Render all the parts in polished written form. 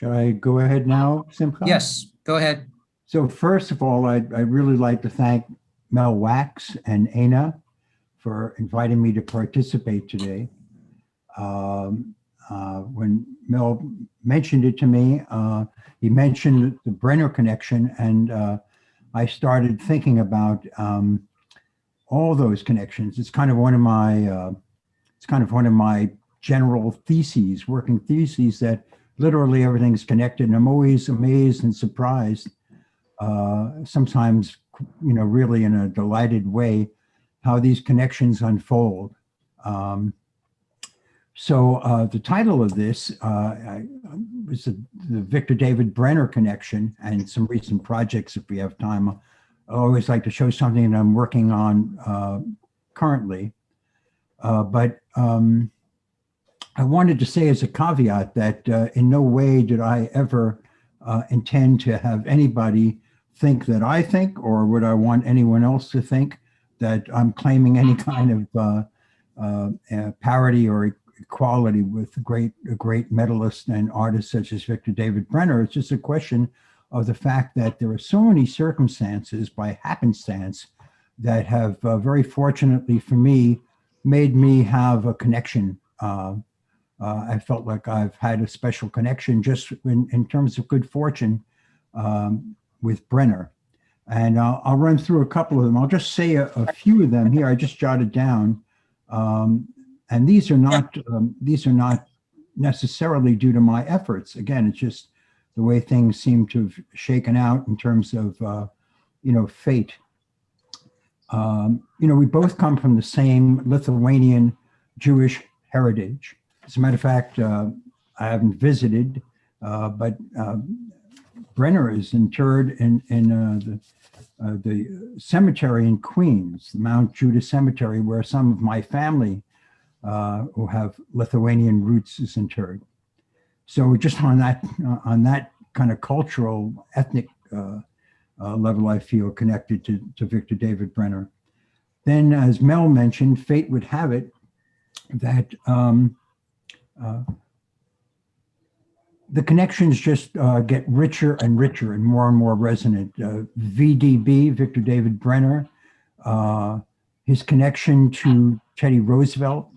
Shall I go ahead now, Simcha? Yes, go ahead. So first of all, I'd really like to thank Mel Wax and Ana for inviting me to participate today. When Mel mentioned it to me, he mentioned the Brenner connection, and I started thinking about all those connections. It's kind of one of my general theses, working theses, that literally everything's connected, and I'm always amazed and surprised, sometimes, really in a delighted way, how these connections unfold. So the title of this was the Victor David Brenner connection, and some recent projects, if we have time. I always like to show something that I'm working on currently. But I wanted to say as a caveat that in no way did I ever intend to have anybody think that I think, or would I want anyone else to think that I'm claiming any kind of parity or equality with a great medalist and artist such as Victor David Brenner. It's just a question of the fact that there are so many circumstances by happenstance that have very fortunately for me made me have a connection. I felt like I've had a special connection just in terms of good fortune with Brenner. And I'll run through a couple of them. I'll just say a few of them here. I just jotted down. And these are not necessarily due to my efforts. Again, it's just the way things seem to have shaken out in terms of, fate. We both come from the same Lithuanian Jewish heritage. As a matter of fact, I haven't visited, but Brenner is interred in the cemetery in Queens, the Mount Judah Cemetery, where some of my family who have Lithuanian roots is interred. So just on that kind of cultural, ethnic level, I feel connected to Victor David Brenner. Then, as Mel mentioned, fate would have it that the connections just get richer and richer and more resonant. VDB, Victor David Brenner, his connection to Teddy Roosevelt,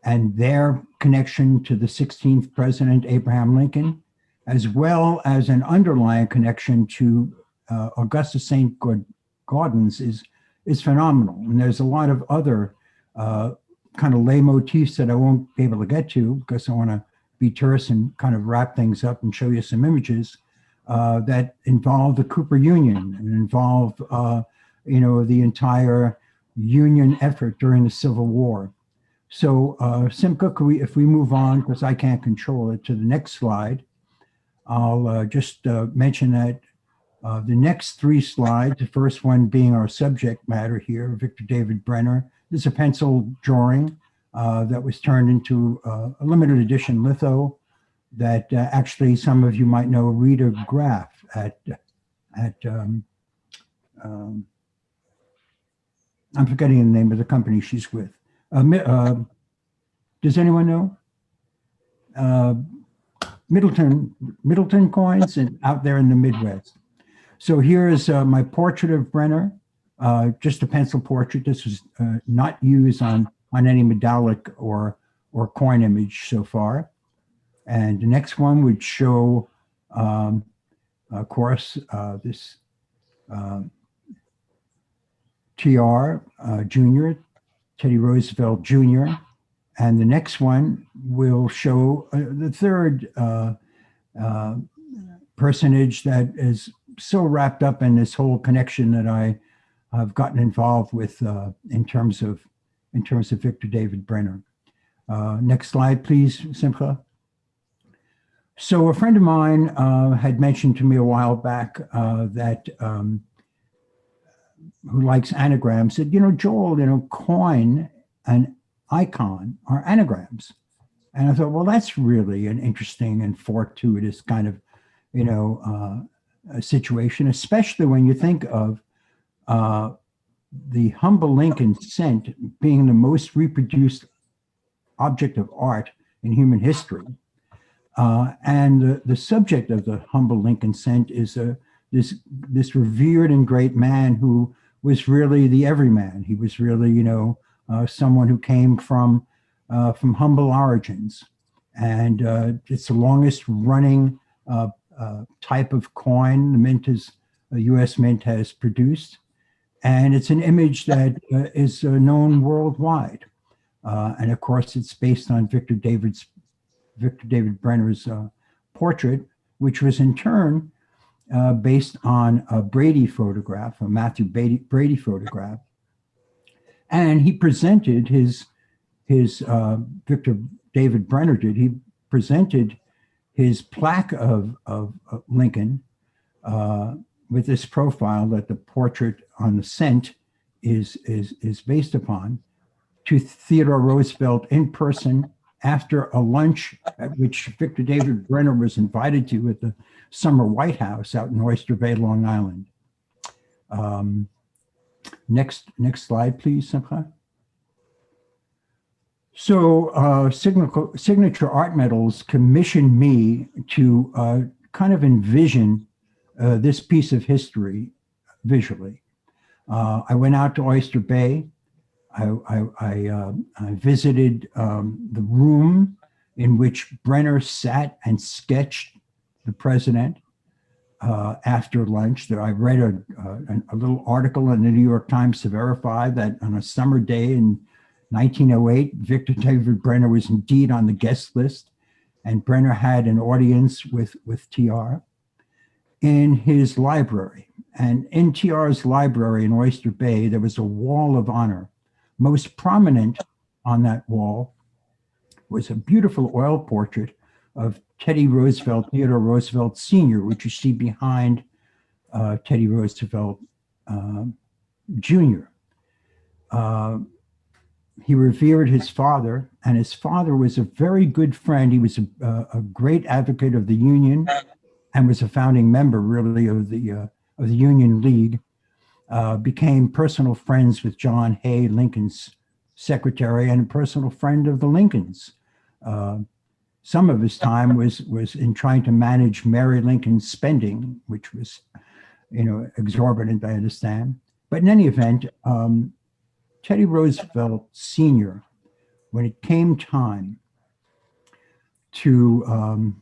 and their connection to the 16th president, Abraham Lincoln, as well as an underlying connection to Augusta St. Gaudens is phenomenal. And there's a lot of other kind of lay motifs that I won't be able to get to because I want to be terse and kind of wrap things up and show you some images that involve the Cooper Union and involve, the entire Union effort during the Civil War. So Simca, if we move on, because I can't control it, to the next slide, I'll just mention that the next three slides, the first one being our subject matter here, Victor David Brenner, this is a pencil drawing that was turned into a limited edition litho that actually some of you might know Rita Graff at I'm forgetting the name of the company she's with. Does anyone know? Middleton Coins and out there in the Midwest. So here is my portrait of Brenner, just a pencil portrait. This was not used on any medallic or coin image so far. And the next one would show, of course, this TR Jr., Teddy Roosevelt Jr., and the next one will show the third personage that is so wrapped up in this whole connection that I have gotten involved with in terms of Victor David Brenner. Next slide, please, Simcha. So a friend of mine had mentioned to me a while back that who likes anagrams, said, Joel, coin and icon are anagrams. And I thought, well, that's really an interesting and fortuitous kind of, a situation, especially when you think of the humble Lincoln cent being the most reproduced object of art in human history. And the subject of the humble Lincoln cent is this revered and great man who was really the everyman. He was really, someone who came from humble origins. And it's the longest running type of coin the U.S. Mint has produced. And it's an image that is known worldwide. And of course, it's based on Victor David Brenner's portrait, which was in turn based on a Brady photograph, a Matthew Brady photograph. And he presented his Victor David Brenner did. He presented his plaque of Lincoln with this profile that the portrait on the cent is based upon, to Theodore Roosevelt in person after a lunch at which Victor David Brenner was invited to at the Summer White House out in Oyster Bay, Long Island. Next slide, please, Simcha. So Signature Art Metals commissioned me to kind of envision this piece of history visually. I went out to Oyster Bay. I visited the room in which Brenner sat and sketched the president after lunch. I read a little article in the New York Times to verify that on a summer day in 1908, Victor David Brenner was indeed on the guest list, and Brenner had an audience with TR in his library. And in TR's library in Oyster Bay, there was a wall of honor. Most prominent on that wall was a beautiful oil portrait of Theodore Roosevelt Sr., which you see behind Teddy Roosevelt Jr. He revered his father, and his father was a very good friend. He was a great advocate of the Union and was a founding member, really, of the Union League. Became personal friends with John Hay, Lincoln's secretary, and a personal friend of the Lincolns. Some of his time was in trying to manage Mary Lincoln's spending, which was, exorbitant, I understand. But in any event, Teddy Roosevelt Sr., when it came time to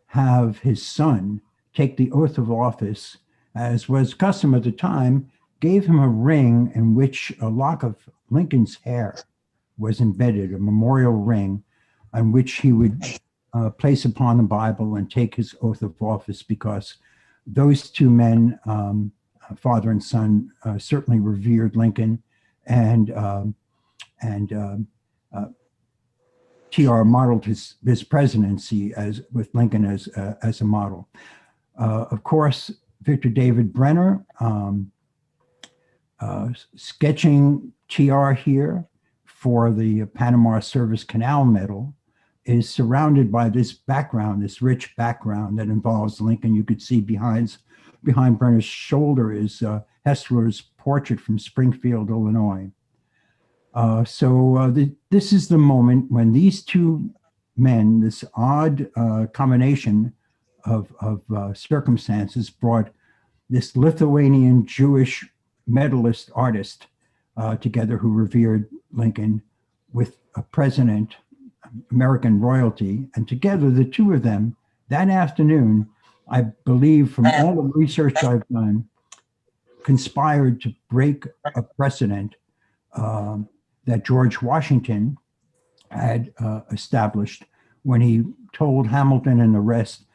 have his son take the oath of office, as was custom at the time, gave him a ring in which a lock of Lincoln's hair was embedded, a memorial ring on which he would place upon the Bible and take his oath of office, because those two men, father and son, certainly revered Lincoln, and TR modeled his presidency with Lincoln as a model. Of course, Victor David Brenner, sketching TR here for the Panama Service Canal Medal, is surrounded by this background, this rich background that involves Lincoln. You could see behind Brenner's shoulder is Hessler's portrait from Springfield, Illinois. This is the moment when these two men, this odd combination of circumstances, brought this Lithuanian Jewish medalist artist together who revered Lincoln with a president, American royalty. And together, the two of them, that afternoon, I believe from all the research I've done, conspired to break a precedent that George Washington had established when he told Hamilton and the rest,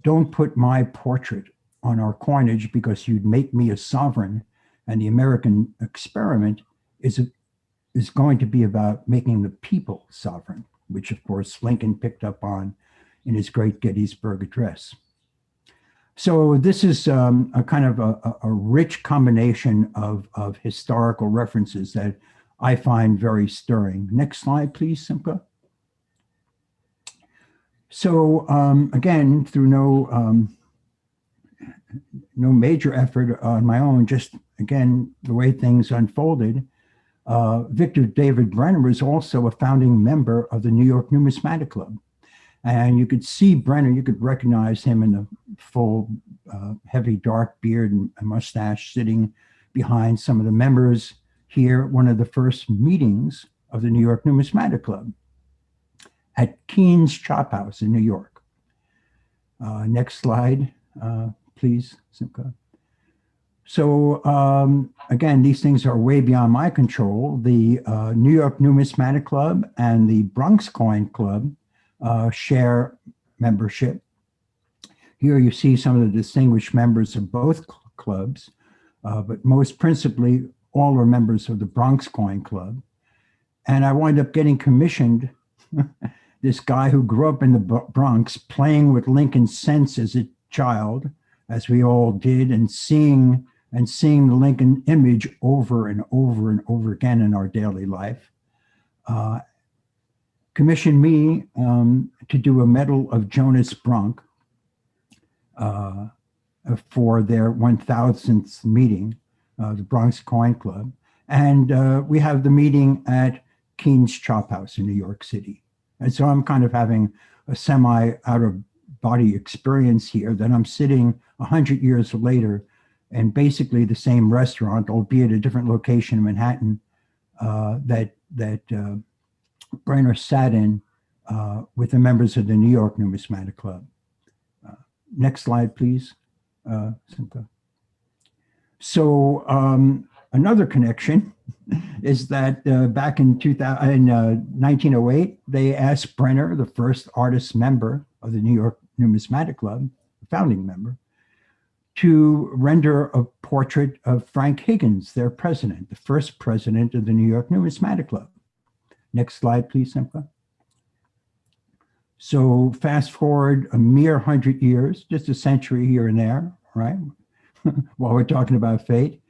"Don't put my portrait on our coinage because you'd make me a sovereign." And the American experiment is going to be about making the people sovereign, which of course Lincoln picked up on in his great Gettysburg Address. So this is a kind of a rich combination of historical references that I find very stirring. Next slide, please, Simca. So again, through no major effort on my own, just again, the way things unfolded, Victor David Brenner was also a founding member of the New York Numismatic Club. And you could see Brenner, you could recognize him in the full, heavy, dark beard and mustache sitting behind some of the members here at one of the first meetings of the New York Numismatic Club at Keene's Chop House in New York. Next slide, please, Simca. So again, these things are way beyond my control. The New York Numismatic Club and the Bronx Coin Club share membership. Here you see some of the distinguished members of both clubs, but most principally, all are members of the Bronx Coin Club. And I wound up getting commissioned, this guy who grew up in the Bronx, playing with Lincoln cents as a child, as we all did, and seeing the Lincoln image over and over and over again in our daily life, commissioned me to do a Medal of Jonas Bronk for their 1000th meeting, the Bronx Coin Club. And we have the meeting at Keene's Chop House in New York City. And so I'm kind of having a semi out of body experience here, that I'm sitting 100 years later in basically the same restaurant, albeit a different location in Manhattan, that Brenner sat in with the members of the New York Numismatic Club. Next slide, please, Simca. So another connection is that back in 1908, they asked Brenner, the first artist member of the New York Numismatic Club, founding member, to render a portrait of Frank Higgins, their president, the first president of the New York Numismatic Club. Next slide, please, Simca. So fast forward a mere 100 years, just a century here and there, right? While we're talking about fate.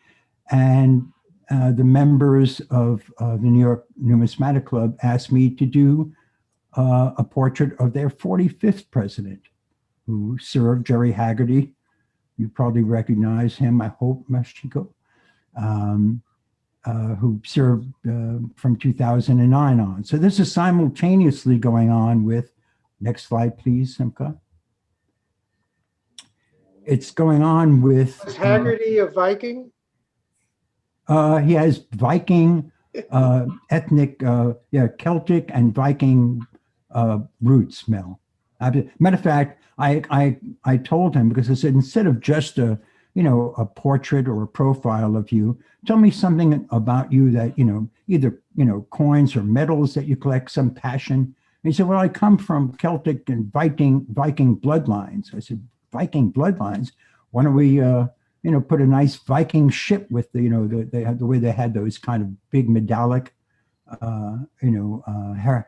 And the members of the New York Numismatic Club asked me to do a portrait of their 45th president, who served, Jerry Haggerty. You probably recognize him, I hope, Mashiko, who served from 2009 on. So this is simultaneously going on with, next slide, please, Simca. It's going on with— Was Haggerty a Viking? He has Viking, ethnic, Celtic and Viking roots, Mel. Matter of fact, I told him, because I said, instead of just a portrait or a profile of you, tell me something about you that, either, coins or medals that you collect, some passion. And he said, well, I come from Celtic and Viking bloodlines. I said, Viking bloodlines? Why don't we, put a nice Viking ship with the way they had those kind of big medallic,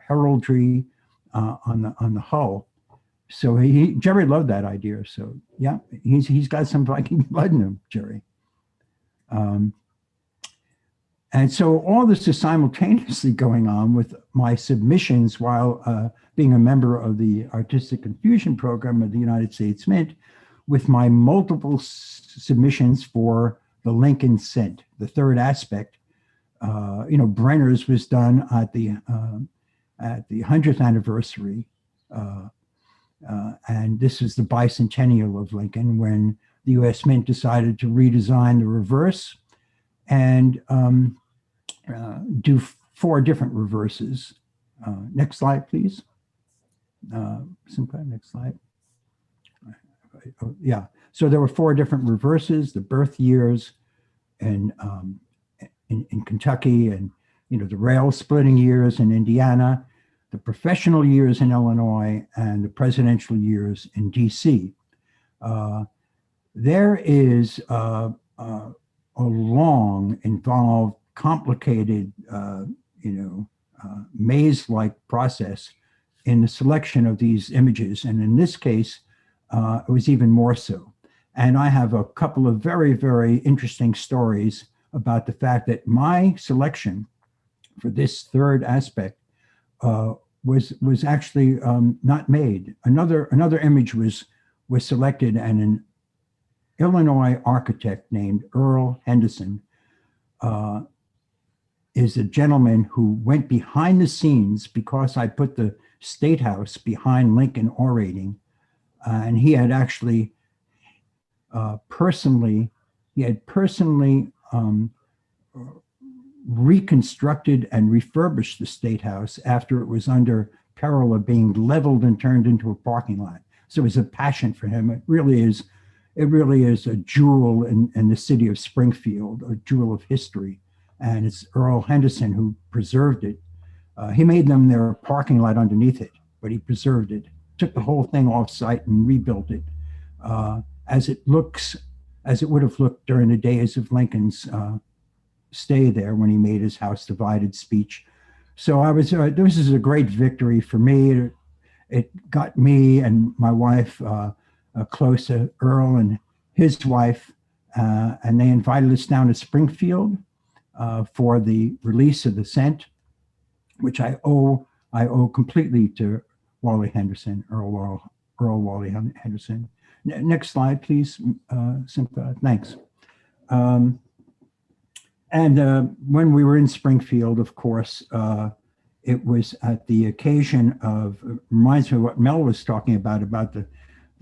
heraldry on the hull. So Jerry loved that idea. So yeah, he's got some Viking blood in him, Jerry. And so all this is simultaneously going on with my submissions while being a member of the Artistic Infusion Program of the United States Mint, with my multiple submissions for the Lincoln cent, the third aspect. Brenner's was done at the 100th anniversary. And this is the bicentennial of Lincoln, when the U.S. Mint decided to redesign the reverse and do 4 different reverses. Next slide, please. Simca, next slide. Oh, yeah, so there were 4 different reverses: the birth years in Kentucky, and the rail splitting years in Indiana, the professional years in Illinois, and the presidential years in DC. There is a long, involved, complicated, maze-like process in the selection of these images. And in this case, it was even more so. And I have a couple of very, very interesting stories about the fact that my selection for this third aspect was actually not made. Another image was selected, and an Illinois architect named Earl Henderson is a gentleman who went behind the scenes, because I put the State House behind Lincoln orating. And he had actually personally reconstructed and refurbished the State House after it was under peril of being leveled and turned into a parking lot. So it was a passion for him. It really is a jewel in the city of Springfield, a jewel of history. And it's Earl Henderson who preserved it. He made them their parking lot underneath it, but he preserved it, took the whole thing off site and rebuilt it as it would have looked during the days of Lincoln's stay there when he made his House Divided speech. So this is a great victory for me. It got me and my wife close to Earl and his wife, and they invited us down to Springfield for the release of the cent, which I owe completely to Wally Henderson, Earl Wally Henderson. Next slide, please, Simca. Thanks. And when we were in Springfield, of course, it was at the occasion of, reminds me of what Mel was talking about the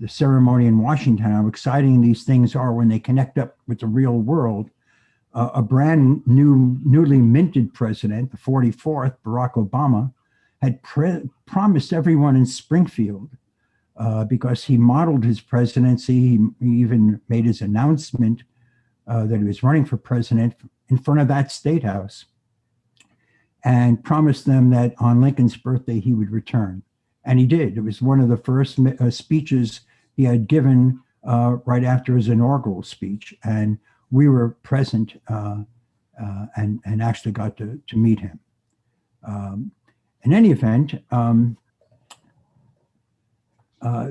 ceremony in Washington, how exciting these things are when they connect up with the real world. A brand newly minted president, the 44th, Barack Obama, had promised everyone in Springfield, because he modeled his presidency, he even made his announcement that he was running for president in front of that State House, and promised them that on Lincoln's birthday he would return. And he did. It was one of the first speeches he had given right after his inaugural speech. And we were present and actually got to meet him. In any event,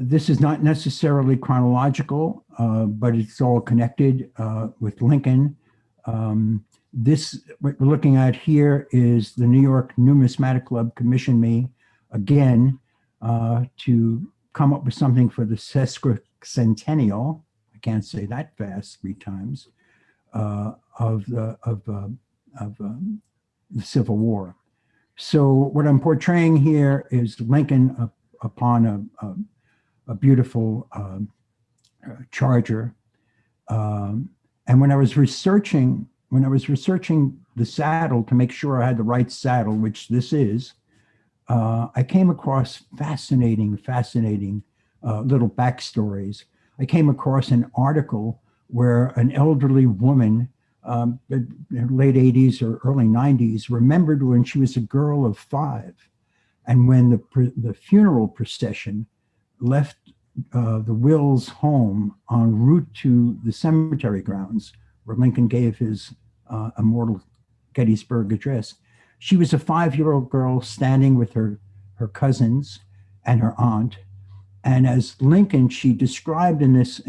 this is not necessarily chronological, but it's all connected with Lincoln. This, what we're looking at here, is the New York Numismatic Club commissioned me again to come up with something for the sesquicentennial, I can't say that fast 3 times, of the Civil War. So what I'm portraying here is Lincoln upon a beautiful charger. And when I was researching the saddle to make sure I had the right saddle, which this is, I came across fascinating little backstories. I came across an article where an elderly woman, in her late 80s or early 90s, remembered when she was a girl of 5. And when the funeral procession left the Wills home en route to the cemetery grounds where Lincoln gave his immortal Gettysburg Address, she was a 5-year-old girl standing with her cousins and her aunt. And as Lincoln, she described in this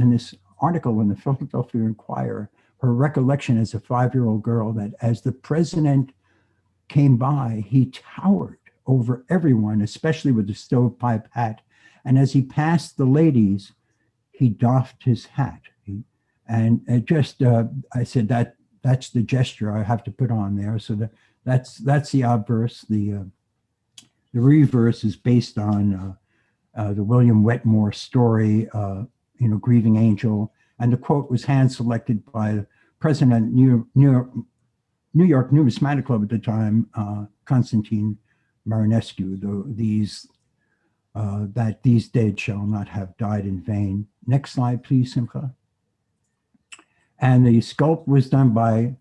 article in the Philadelphia Inquirer, her recollection as a 5-year-old girl, that as the president came by, he towered over everyone, especially with the stovepipe hat. And as he passed the ladies, he doffed his hat. And it just, I said, that's the gesture I have to put on there. So that's the obverse. The reverse is based on the William Wetmore story, Grieving Angel. And the quote was hand-selected by the president of New York Numismatic Club at the time, Constantine Marinescu, that these dead shall not have died in vain. Next slide, please, Simcha. And the sculpt was done by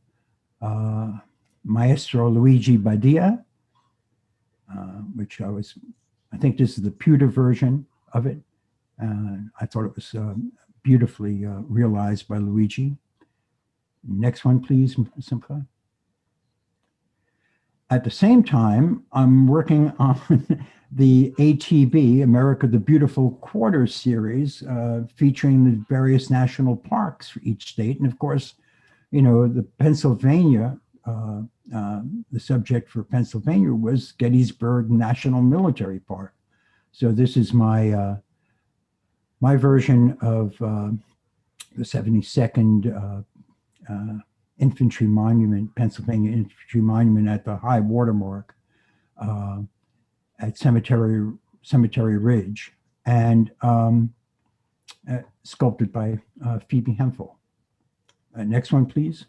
Maestro Luigi Badia, which I think this is the pewter version of it. I thought it was beautifully realized by Luigi. Next one, please, Simcha. At the same time, I'm working on the ATB, America the Beautiful Quarter series, featuring the various national parks for each state. And of course, the Pennsylvania, the subject for Pennsylvania was Gettysburg National Military Park. So this is my version of the 72nd Infantry Monument, Pennsylvania Infantry Monument at the high water mark at Cemetery Cemetery Ridge, and sculpted by Phoebe Hemphill. Next one, please.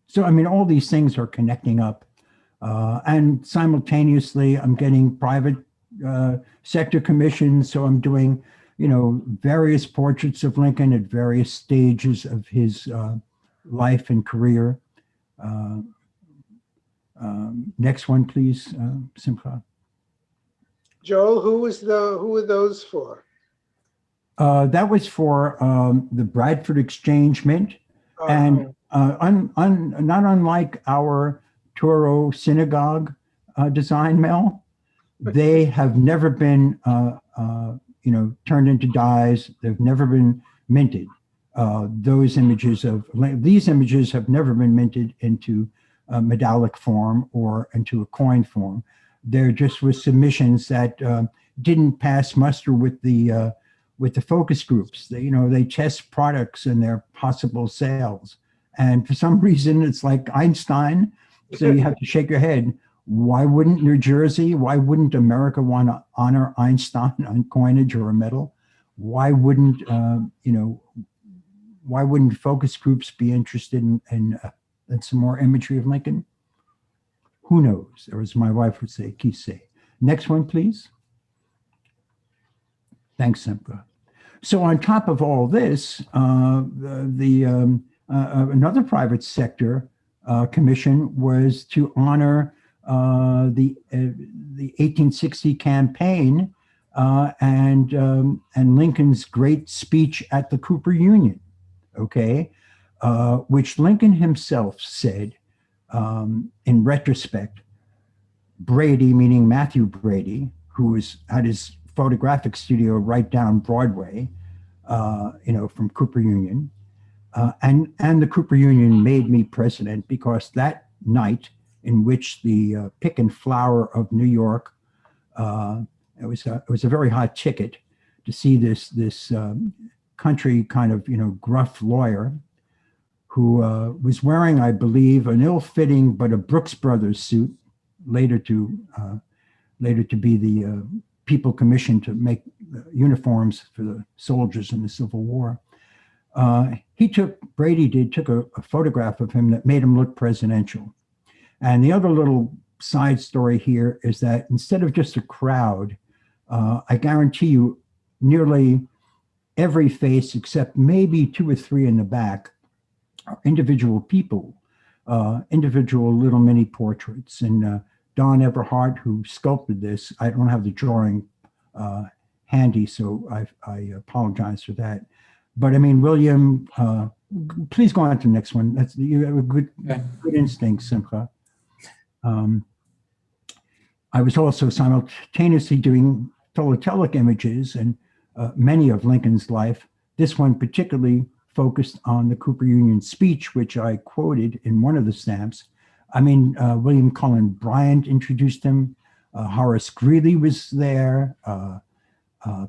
So, I mean, all these things are connecting up. And simultaneously, I'm getting private sector commissions. So I'm doing, various portraits of Lincoln at various stages of his life and career. Next one, please, Simcha. Joel, who were those for? That was for the Bradford Exchange Mint. And not unlike our Toro Synagogue design, Mel, they have never been, turned into dies. They've never been minted. These images have never been minted into a medallic form or into a coin form. They're just with submissions that didn't pass muster with the focus groups. They test products and their possible sales. And for some reason, it's like Einstein. So you have to shake your head. Why wouldn't New Jersey? Why wouldn't America want to honor Einstein on coinage or a medal? Why wouldn't why wouldn't focus groups be interested in some more imagery of Lincoln? Who knows? Or as my wife would say, qui sait. Next one, please. Thanks, Simcha. So on top of all this, another private sector commission was to honor the 1860 campaign and Lincoln's great speech at the Cooper Union, which Lincoln himself said, in retrospect, Brady, meaning Matthew Brady, who was at his photographic studio right down Broadway, from Cooper Union, and the Cooper Union made me president because that night in which the pick and flower of New York, it was a very hot ticket to see this country kind of gruff lawyer who was wearing, I believe, an ill-fitting but a Brooks Brothers suit, later to be the people commissioned to make uniforms for the soldiers in the Civil War. Brady took a photograph of him that made him look presidential. And the other little side story here is that instead of just a crowd, I guarantee you nearly every face except maybe two or three in the back are individual people, individual little mini portraits. And Don Everhart, who sculpted this, I don't have the drawing handy, so I apologize for that. But I mean, William, please go on to the next one. You have a good instinct, Simcha. I was also simultaneously doing philatelic images and many of Lincoln's life. This one particularly focused on the Cooper Union speech, which I quoted in one of the stamps. I mean, William Cullen Bryant introduced him. Horace Greeley was there.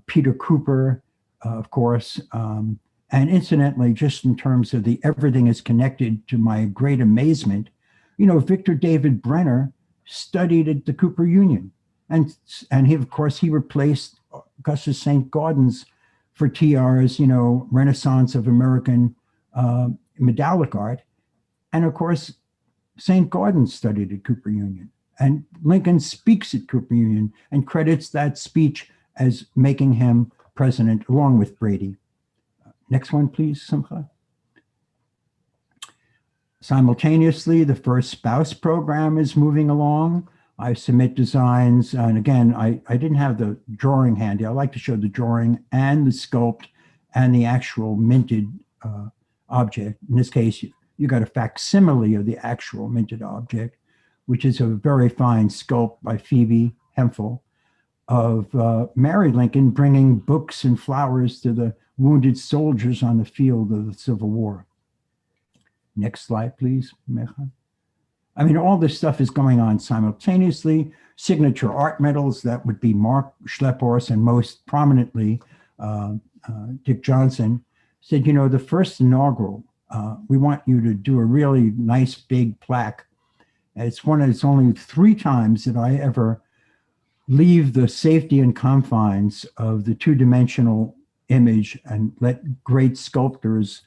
Peter Cooper, of course. And incidentally, just in terms of the everything is connected, to my great amazement, Victor David Brenner studied at the Cooper Union. And he, of course, he replaced Augustus St. Gaudens for TR's, Renaissance of American medallic art. And of course, St. Gaudens studied at Cooper Union. And Lincoln speaks at Cooper Union and credits that speech as making him president, along with Brady. Next one, please, Simcha. Simultaneously, the First Spouse program is moving along. I submit designs, and again, I didn't have the drawing handy. I like to show the drawing and the sculpt and the actual minted object. In this case, you got a facsimile of the actual minted object, which is a very fine sculpt by Phoebe Hemphill of Mary Lincoln bringing books and flowers to the wounded soldiers on the field of the Civil War. Next slide, please, Mecha. I mean, all this stuff is going on simultaneously. Signature art medals, that would be Mark Schlepphorst, and most prominently, Dick Johnson, said, the first inaugural, we want you to do a really nice big plaque. It's only 3 times that I ever leave the safety and confines of the two-dimensional image and let great sculptors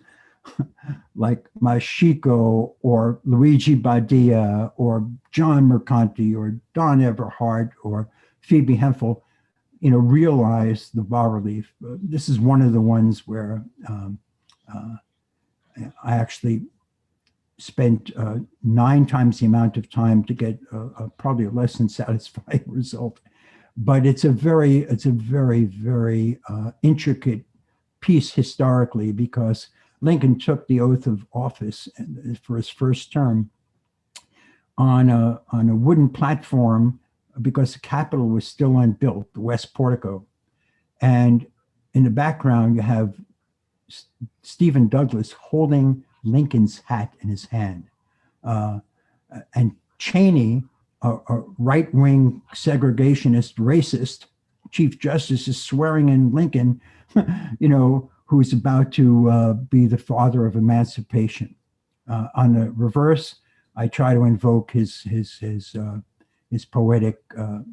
like Machiko or Luigi Badia or John Mercanti or Don Everhart or Phoebe Hemphill, realize the bas-relief. This is one of the ones where I actually spent 9 times the amount of time to get probably a less than satisfying result. But it's a very, very intricate piece historically, because Lincoln took the oath of office for his first term on a wooden platform, because the Capitol was still unbuilt, the West Portico. And in the background, you have Stephen Douglas holding Lincoln's hat in his hand. And Cheney, a right-wing segregationist racist Chief Justice, is swearing in Lincoln, who's about to be the father of emancipation. On the reverse, I try to invoke his poetic, the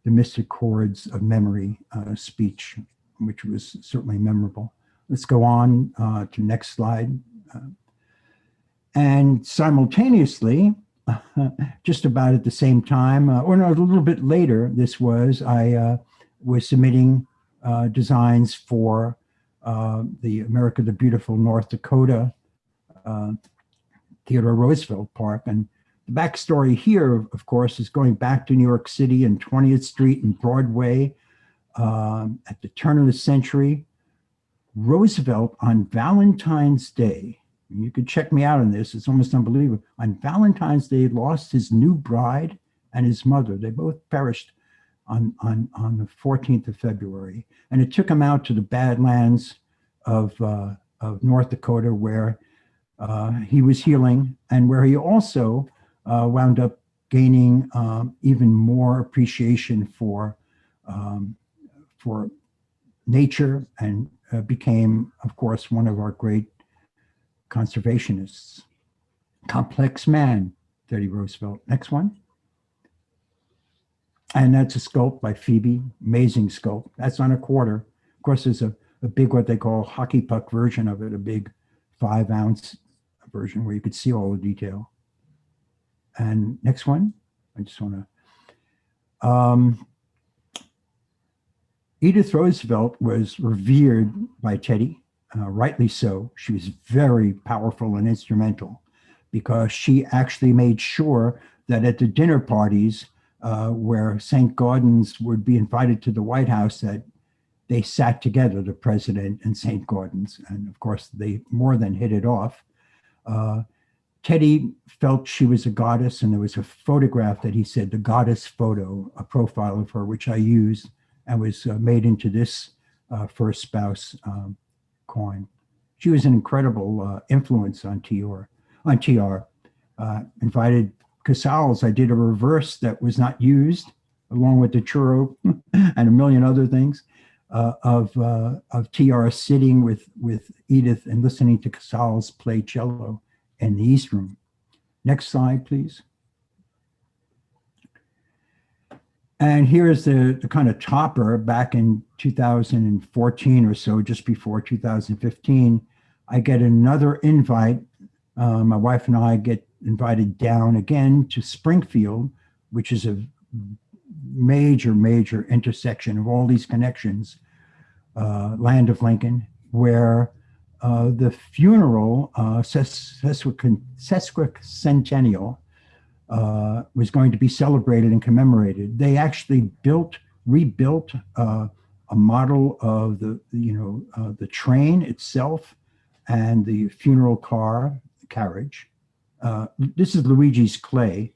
mystic chords of memory speech, which was certainly memorable. Let's go on to next slide. And simultaneously, just about at the same time, or no, a little bit later, I was submitting designs for the America the Beautiful North Dakota Theodore Roosevelt Park. And the backstory here, of course, is going back to New York City and 20th Street and Broadway at the turn of the century. Roosevelt, on Valentine's Day, you could check me out on this, it's almost unbelievable. On Valentine's Day, lost his new bride and his mother. They both perished on the 14th of February. And it took him out to the Badlands of North Dakota, where he was healing, and where he also wound up gaining even more appreciation for nature, and became, of course, one of our great conservationists. Complex man, Teddy Roosevelt. Next one. And that's a sculpt by Phoebe, amazing sculpt. That's on a quarter. Of course, there's a big, what they call hockey puck version of it, a big 5-ounce version where you could see all the detail. And next one, I just want to, Edith Roosevelt was revered by Teddy, rightly so. She was very powerful and instrumental, because she actually made sure that at the dinner parties where St. Gaudens would be invited to the White House, that they sat together, the president and St. Gaudens. And of course, they more than hit it off. Teddy felt she was a goddess, and there was a photograph that he said, the goddess photo, a profile of her, which I used and was made into this first spouse coin. She was an incredible influence on TR. Invited Casals. I did a reverse that was not used, along with the churro and a million other things, of TR sitting with Edith and listening to Casals play cello in the East Room. Next slide, please. And here's the kind of topper. Back in 2014 or so, just before 2015, I get another invite. My wife and I get invited down again to Springfield, which is a major intersection of all these connections, land of Lincoln, where the funeral, sesquicentennial, was going to be celebrated and commemorated. They actually rebuilt a model of the train itself and the funeral carriage. This is Luigi's clay,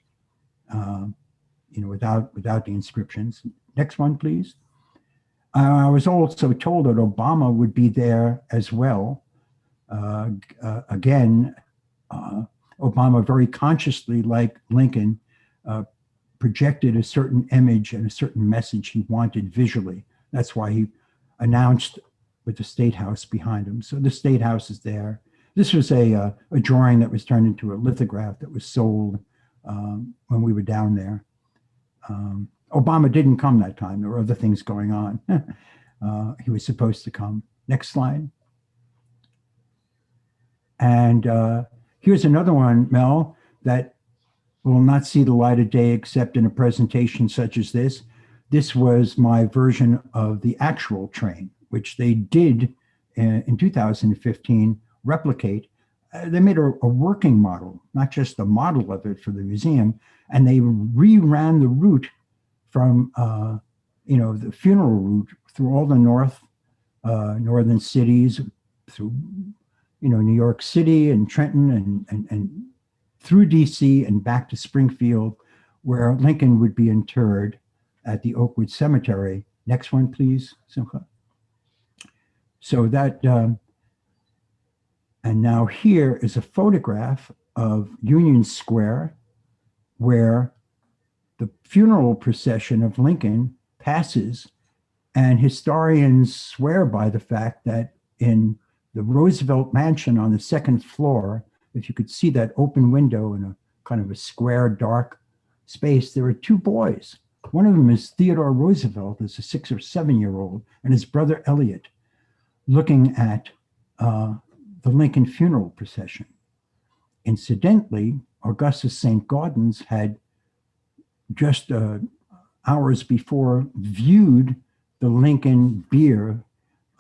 without the inscriptions. Next one, please. I was also told that Obama would be there as well. Again, Obama very consciously, like Lincoln, projected a certain image and a certain message he wanted visually. That's why he announced with the State House behind him. So the State House is there. This was a drawing that was turned into a lithograph that was sold when we were down there. Obama didn't come that time. There were other things going on. He was supposed to come. Next slide. And here's another one, Mel, that will not see the light of day except in a presentation such as this. This was my version of the actual train, which they did in 2015 replicate. They made a working model, not just a model of it for the museum, and they reran the route from, the funeral route through all the northern cities, through, New York City and Trenton and through DC and back to Springfield, where Lincoln would be interred at the Oakwood Cemetery. Next one, please, Simcha. So that, and now here is a photograph of Union Square, where the funeral procession of Lincoln passes, and historians swear by the fact that in the Roosevelt Mansion on the second floor, if you could see that open window in a kind of a square, dark space, there are two boys. One of them is Theodore Roosevelt as a 6 or 7 year old, and his brother Elliot, looking at the Lincoln funeral procession. Incidentally, Augustus St. Gaudens had just hours before viewed the Lincoln bier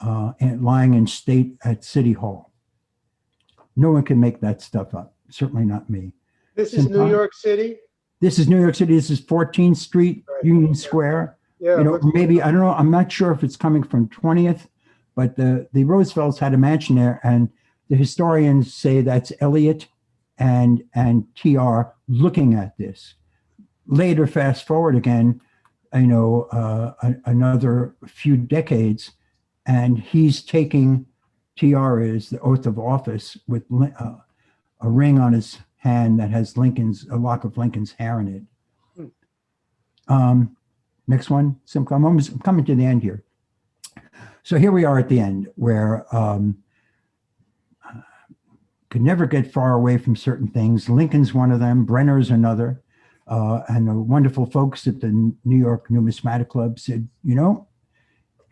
lying in state at City Hall. No one can make that stuff up, certainly not me. This is New York City? This is New York City. This is 14th Street, Right. Union Square. Yeah. Maybe, I don't know, I'm not sure if it's coming from 20th, but the Roosevelts had a mansion there, and the historians say that's Elliot and TR looking at this. Later, fast forward again, another few decades, and he's taking TR is the oath of office with a ring on his hand that has a lock of Lincoln's hair in it. Next one, Simcha. I'm coming to the end here. So here we are at the end, where could never get far away from certain things. Lincoln's one of them, Brenner's another. And the wonderful folks at the New York Numismatic Club said,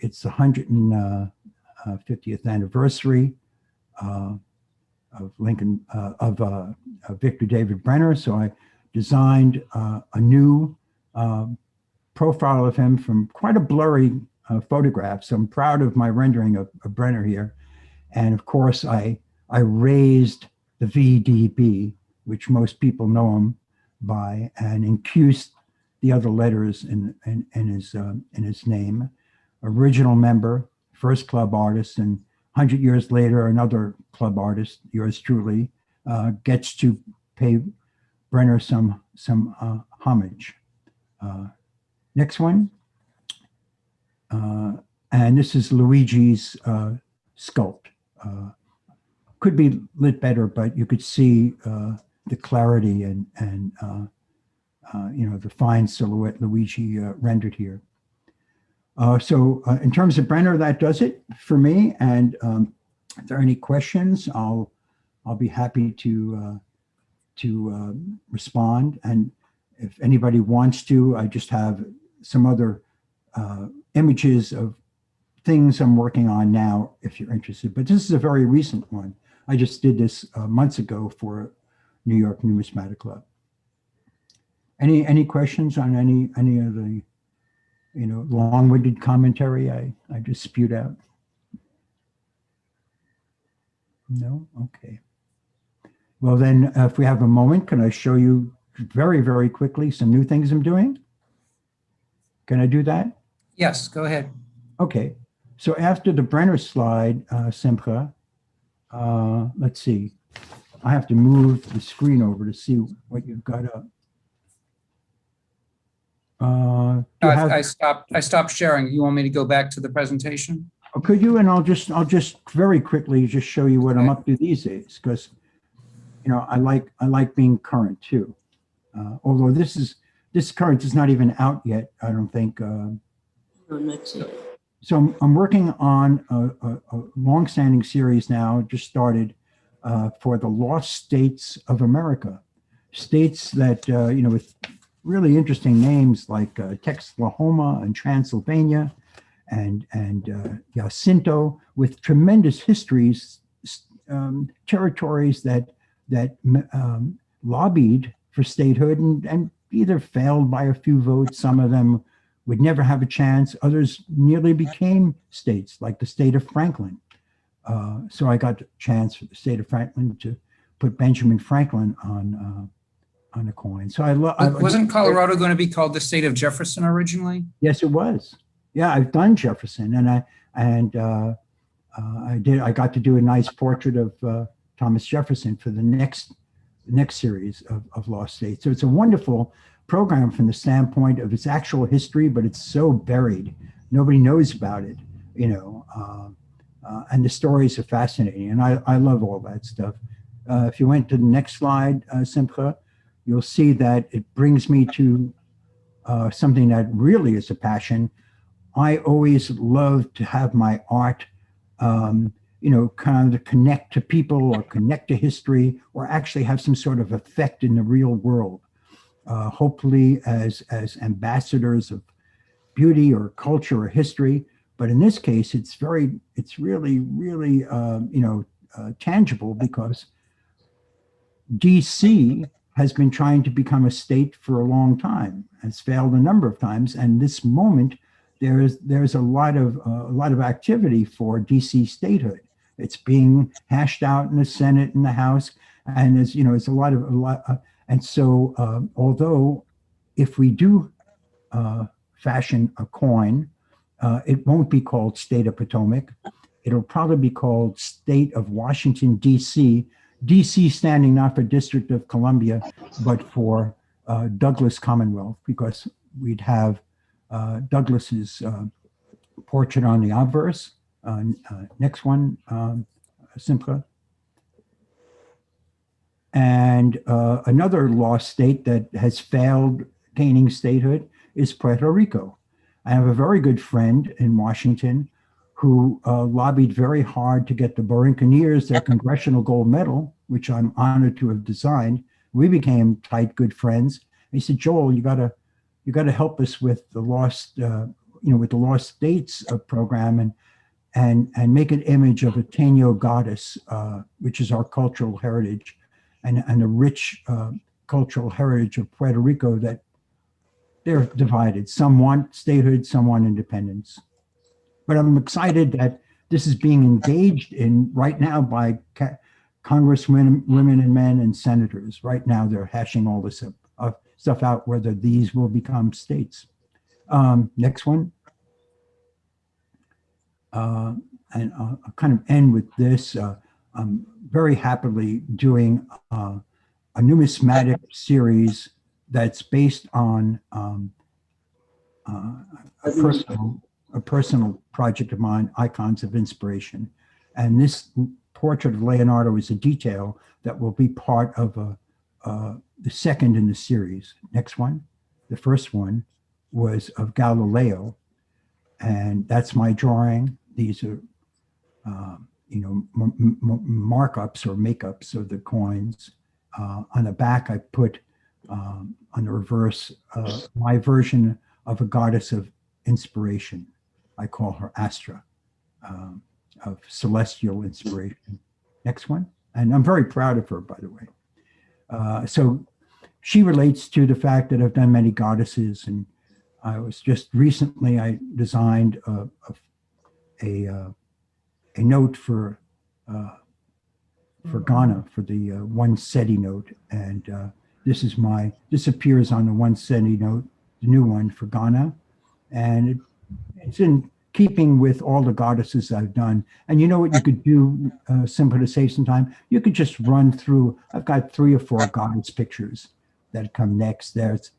it's the 150th anniversary of Lincoln, of Victor David Brenner. So I designed a new profile of him from quite a blurry photograph. So I'm proud of my rendering of Brenner here. And of course, I raised the VDB, which most people know him by, and infused the other letters in his name. Original member, first club artist, and 100 years later, another club artist, yours truly, gets to pay Brenner some homage. Next one. And this is Luigi's sculpt. Could be lit better, but you could see the clarity and the fine silhouette Luigi rendered here. So in terms of Brenner, that does it for me. And if there are any questions, I'll be happy to respond. And if anybody wants to, I just have some other images of things I'm working on now, if you're interested. But this is a very recent one. I just did this months ago for New York Numismatic Club. Any questions on any of the long-winded commentary I just spewed out? No? Okay. Well then, if we have a moment, can I show you very, very quickly some new things I'm doing? Can I do that? Yes, go ahead. Okay. So after the Brenner slide, Simcha, let's see. I have to move the screen over to see what you've got up. I stopped sharing. You want me to go back to the presentation? Oh, could you? And I'll just very quickly just show you what I'm up to these days, because I like being current too. Although this current is not even out yet, I don't think. So I'm working on a long-standing series now, just started, for the lost states of America, states that really interesting names like Texlahoma and Transylvania and Jacinto, with tremendous histories, territories that lobbied for statehood and either failed by a few votes. Some of them would never have a chance. Others nearly became states, like the state of Franklin. So I got a chance for the state of Franklin to put Benjamin Franklin on a coin. So Wasn't Colorado going to be called the state of Jefferson originally? Yes, it was. Yeah, I've done Jefferson, and I got to do a nice portrait of Thomas Jefferson for the next series of Lost States. So it's a wonderful program from the standpoint of its actual history, but it's so buried. Nobody knows about it, and the stories are fascinating. And I love all that stuff. If you went to the next slide, Simcha, you'll see that it brings me to something that really is a passion. I always love to have my art, kind of connect to people or connect to history or actually have some sort of effect in the real world. Hopefully as ambassadors of beauty or culture or history. But in this case, it's really, really, tangible, because DC has been trying to become a state for a long time, has failed a number of times. And this moment, there's a lot of activity for DC statehood. It's being hashed out in the Senate and the House, and it's a lot. And so, although if we do fashion a coin, it won't be called State of Potomac. It'll probably be called State of Washington, D.C. D.C. standing not for District of Columbia, but for Douglas Commonwealth, because we'd have Douglas's portrait on the obverse. Next one, Simcha. And another lost state that has failed gaining statehood is Puerto Rico. I have a very good friend in Washington who lobbied very hard to get the Buccaneers their Congressional Gold Medal, which I'm honored to have designed. We became tight, good friends. He said, "Joel, you gotta help us with the lost, with the Lost States program and make an image of a Taino goddess, which is our cultural heritage, and a rich cultural heritage of Puerto Rico that they're divided. Some want statehood, some want independence." But I'm excited that this is being engaged in right now by congresswomen, women and men, and senators. Right now, they're hashing all this stuff out, whether these will become states. Next one. And I'll kind of end with this. I'm very happily doing a numismatic series that's based on a personal project of mine, Icons of Inspiration. And this portrait of Leonardo is a detail that will be part of the second in the series. Next one. The first one was of Galileo, and that's my drawing. These are, markups or makeups of the coins. On the back, I put on the reverse my version of a goddess of inspiration. I call her Astra, of celestial inspiration. Next one. And I'm very proud of her, by the way. So she relates to the fact that I've done many goddesses, and I was just recently, I designed a note for Ghana, for the one SETI note, and this appears on the one SETI note, the new one for Ghana, and it's in keeping with all the goddesses I've done. And you know what you could do, simply to save some time? You could just run through. I've got 3 or 4 goddess pictures that come next. That's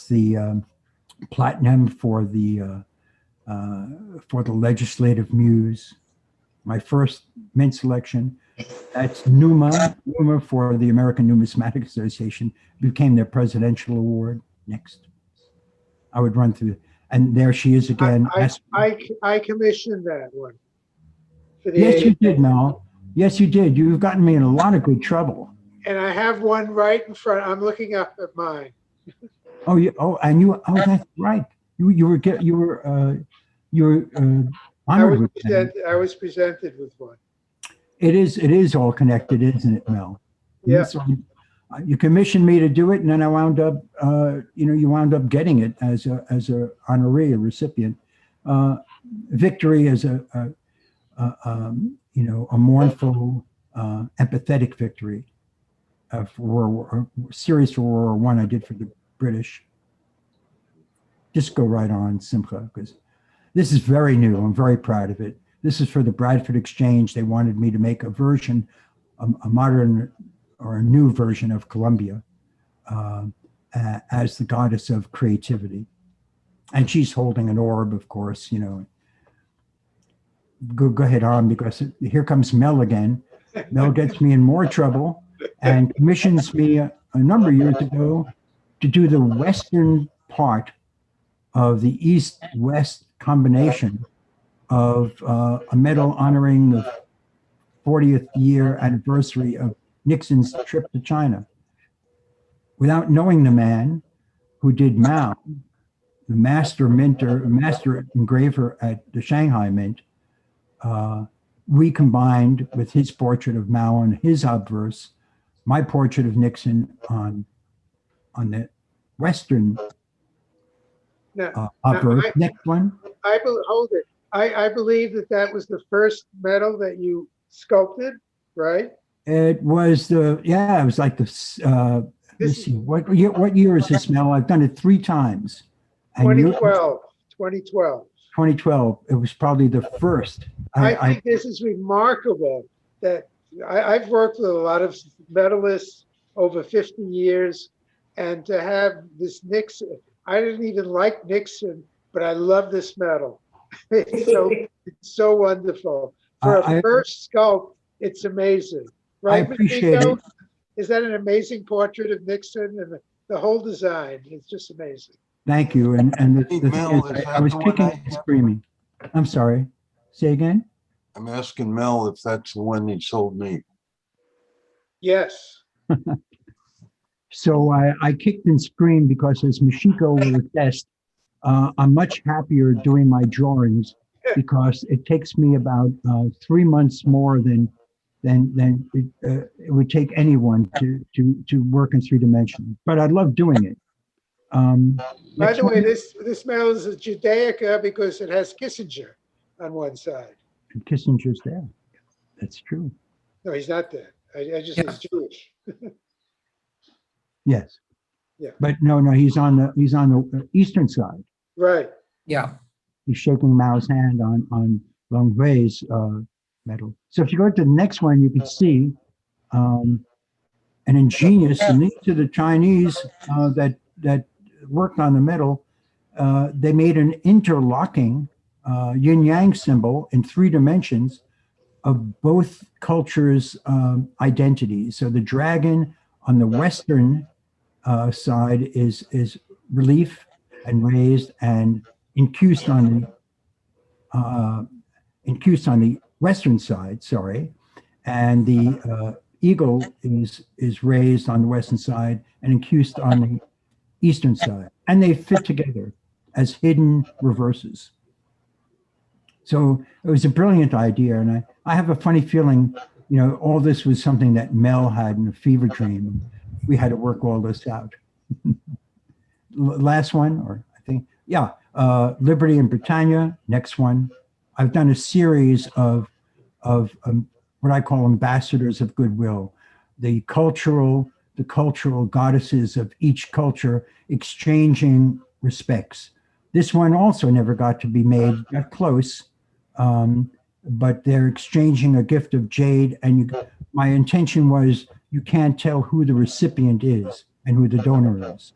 the platinum for the legislative muse. My first mint selection. That's Numa for the American Numismatic Association. Became their presidential award. Next. I would run through. And there she is again. I commissioned that one. Yes, you did, Mel. Yes, you did. You've gotten me in a lot of good trouble. And I have one right in front. I'm looking up at mine. Oh, and you. Oh, that's right. You were honored with that. I was presented with one. It is all connected, isn't it, Mel? Yeah. So you commissioned me to do it, and then I wound up, you wound up getting it as a honoree, a recipient. Victory is a mournful, empathetic victory for serious for World War I. I did for the British. Just go right on, Simcha, because this is very new. I'm very proud of it. This is for the Bradford Exchange. They wanted me to make a version, a modern or a new version of Columbia as the goddess of creativity. And she's holding an orb, of course, Go ahead on, because here comes Mel again. Mel gets me in more trouble and commissions me a number of years ago to do the western part of the East-West combination of a medal honoring the 40th year anniversary of Nixon's trip to China. Without knowing the man who did Mao, the master engraver at the Shanghai Mint, we combined with his portrait of Mao on his obverse, my portrait of Nixon on the Western obverse. Next one. Hold it. I believe that was the first medal that you sculpted, right? It was it was like the, let's see, what year is this, Mel? I've done it 3 times. 2012. 2012. It was probably the first. I think this is remarkable that I've worked with a lot of medalists over 50 years, and to have this Nixon, I didn't even like Nixon, but I love this medal. It's so wonderful. For a first sculpt, it's amazing. Right, I appreciate it. Is that an amazing portrait of Nixon? And the whole design, it's just amazing. Thank you. And I was kicking and screaming. I'm sorry. Say again? I'm asking Mel if that's the one he sold me. Yes. So I kicked and screamed because as Mashiko will attest, I'm much happier doing my drawings because it takes me about 3 months more than it would take anyone to work in 3 dimensions. But I love doing it. By the way, this medal is a Judaica because it has Kissinger on one side. And Kissinger's there. That's true. No, he's not there. I just was Jewish. Yes. Yeah. But no, he's on the eastern side. Right. Yeah. He's shaking Mao's hand on Long Wei's medal. So if you go to the next one, you can see an ingenious, and these are the Chinese that worked on the medal. They made an interlocking yin-yang symbol in 3 dimensions of both cultures' identities. So the dragon on the Western side is relief and raised and incused on the Western side, and the eagle is raised on the Western side and incused on the Eastern side, and they fit together as hidden reverses. So it was a brilliant idea, and I have a funny feeling, all this was something that Mel had in a fever dream. We had to work all this out. Last one, or I think, yeah, Liberty and Britannia. Next one. I've done a series of what I call ambassadors of goodwill, the cultural goddesses of each culture exchanging respects. This one also never got to be made, got close, but they're exchanging a gift of jade, and my intention was you can't tell who the recipient is and who the donor is.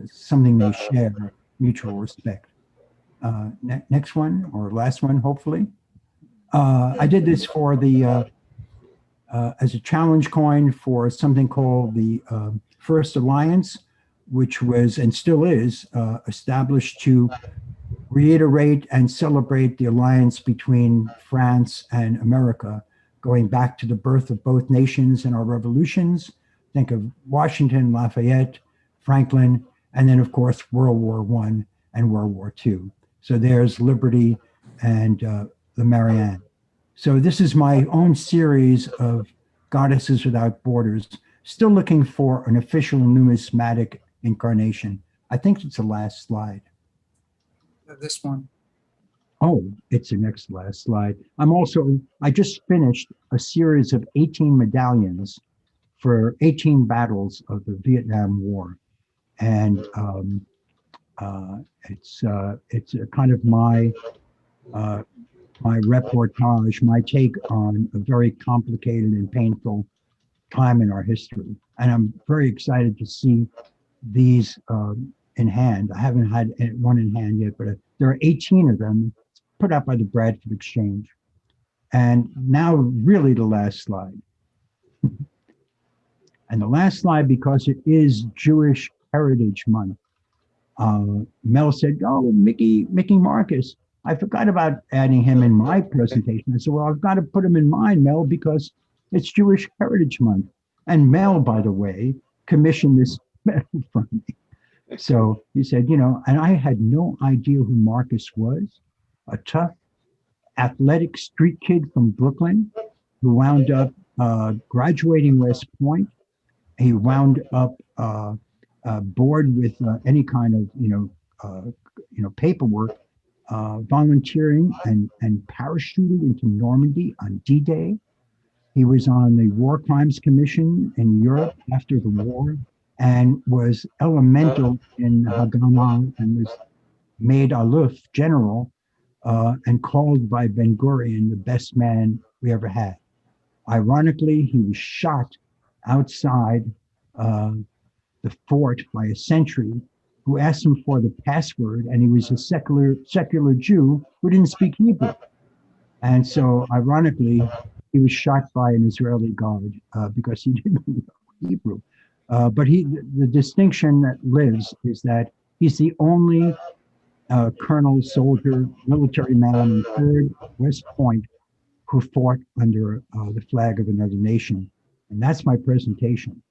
It's something they share, mutual respect. Next one, or last one, hopefully. I did this for the as a challenge coin for something called the First Alliance, which was and still is established to reiterate and celebrate the alliance between France and America, going back to the birth of both nations and our revolutions. Think of Washington, Lafayette, Franklin, and then of course World War I and World War II. So there's Liberty and the Marianne. So this is my own series of Goddesses Without Borders, still looking for an official numismatic incarnation. I think it's the last slide. This one. Oh, it's the next last slide. I just finished a series of 18 medallions for 18 battles of the Vietnam War. And it's a kind of my reportage, my take on a very complicated and painful time in our history. And I'm very excited to see these in hand. I haven't had one in hand yet, but there are 18 of them put out by the Bradford Exchange. And now really the last slide. And the last slide, because it is Jewish Heritage Month. Mel said, oh, Mickey Marcus, I forgot about adding him in my presentation. I said, well, I've got to put him in mine, Mel, because it's Jewish Heritage Month. And Mel, by the way, commissioned this medal from me. So he said, and I had no idea who Marcus was, a tough, athletic street kid from Brooklyn who wound up graduating West Point. He wound up bored with any kind of, paperwork, volunteering and parachuted into Normandy on D-Day. He was on the War Crimes Commission in Europe after the war and was elemental in Haganah and was made Aluf general and called by Ben Gurion the best man we ever had. Ironically, he was shot outside the fort by a sentry who asked him for the password, and he was a secular Jew who didn't speak Hebrew. And so, ironically, he was shot by an Israeli guard because he didn't know Hebrew. But the distinction that lives is that he's the only colonel, soldier, military man in 3rd West Point who fought under the flag of another nation. And that's my presentation.